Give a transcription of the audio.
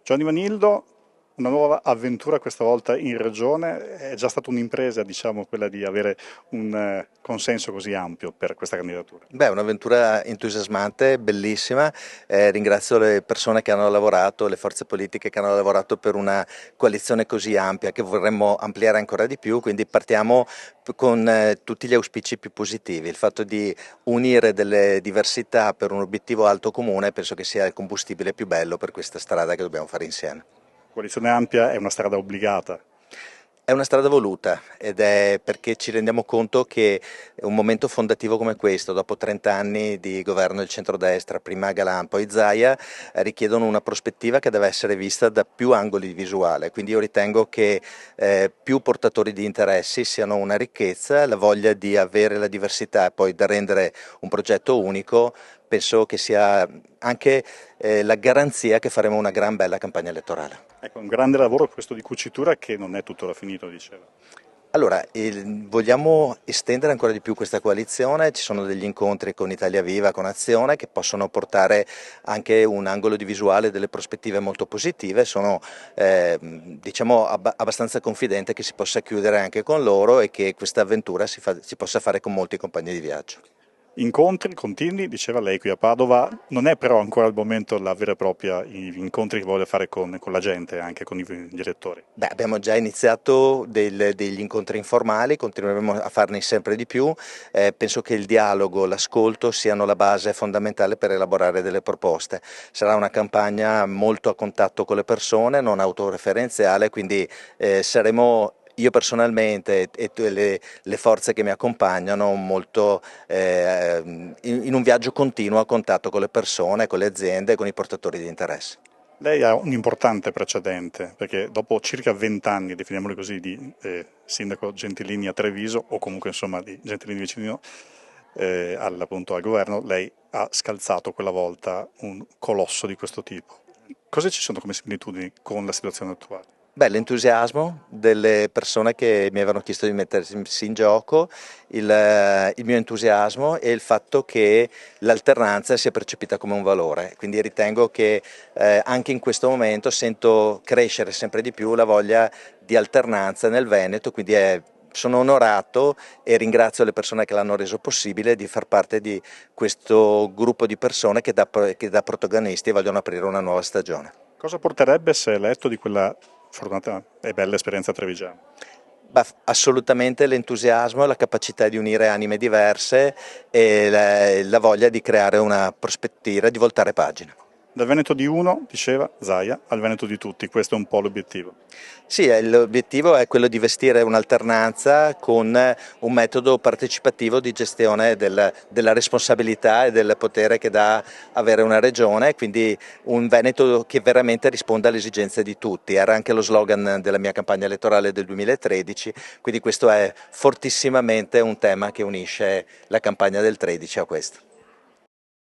Giovanni Vanildo, una nuova avventura questa volta in regione, è già stata un'impresa, diciamo, quella di avere un consenso così ampio per questa candidatura. Beh, è un'avventura entusiasmante, bellissima. Ringrazio le persone che hanno lavorato, le forze politiche che hanno lavorato per una coalizione così ampia che vorremmo ampliare ancora di più, quindi partiamo con tutti gli auspici più positivi. Il fatto di unire delle diversità per un obiettivo alto comune penso che sia il combustibile più bello per questa strada che dobbiamo fare insieme. Coalizione ampia è una strada obbligata. È una strada voluta ed è perché ci rendiamo conto che un momento fondativo come questo, dopo 30 anni di governo del centrodestra, prima Galan, poi Zaia, richiedono una prospettiva che deve essere vista da più angoli di visuale. Quindi io ritengo che più portatori di interessi siano una ricchezza, la voglia di avere la diversità e poi da rendere un progetto unico, penso che sia anche la garanzia che faremo una gran bella campagna elettorale. Ecco, un grande lavoro questo di cucitura che non è tuttora finito, diceva. Allora, vogliamo estendere ancora di più questa coalizione, ci sono degli incontri con Italia Viva, con Azione, che possono portare anche un angolo di visuale, delle prospettive molto positive, sono diciamo abbastanza confidente che si possa chiudere anche con loro e che questa avventura si possa fare con molti compagni di viaggio. Incontri continui, diceva lei qui a Padova, non è però ancora al momento la vera e propria gli incontri che vuole fare con la gente, anche con gli elettori. Beh, abbiamo già iniziato degli incontri informali, continueremo a farne sempre di più. Penso che il dialogo, l'ascolto siano la base fondamentale per elaborare delle proposte. Sarà una campagna molto a contatto con le persone, non autoreferenziale, quindi saremo io personalmente e le forze che mi accompagnano molto in un viaggio continuo a contatto con le persone, con le aziende e con i portatori di interesse. Lei ha un importante precedente, perché dopo circa 20 anni, definiamoli così, di sindaco Gentilini a Treviso, o comunque insomma di Gentilini vicino appunto al governo, lei ha scalzato quella volta un colosso di questo tipo. Cosa ci sono come similitudini con la situazione attuale? Beh, l'entusiasmo delle persone che mi avevano chiesto di mettersi in gioco, il mio entusiasmo e il fatto che l'alternanza sia percepita come un valore. Quindi ritengo che anche in questo momento sento crescere sempre di più la voglia di alternanza nel Veneto, quindi sono onorato e ringrazio le persone che l'hanno reso possibile di far parte di questo gruppo di persone che da protagonisti vogliono aprire una nuova stagione. Cosa porterebbe se eletto di quella fortunata e bella esperienza trevigiana? Beh, assolutamente l'entusiasmo, la capacità di unire anime diverse e la voglia di creare una prospettiva, di voltare pagina. Dal Veneto di uno, diceva Zaia, al Veneto di tutti, questo è un po' l'obiettivo. Sì, l'obiettivo è quello di vestire un'alternanza con un metodo partecipativo di gestione della responsabilità e del potere che dà avere una regione, quindi un Veneto che veramente risponda alle esigenze di tutti. Era anche lo slogan della mia campagna elettorale del 2013, quindi questo è fortissimamente un tema che unisce la campagna del 13 a questo.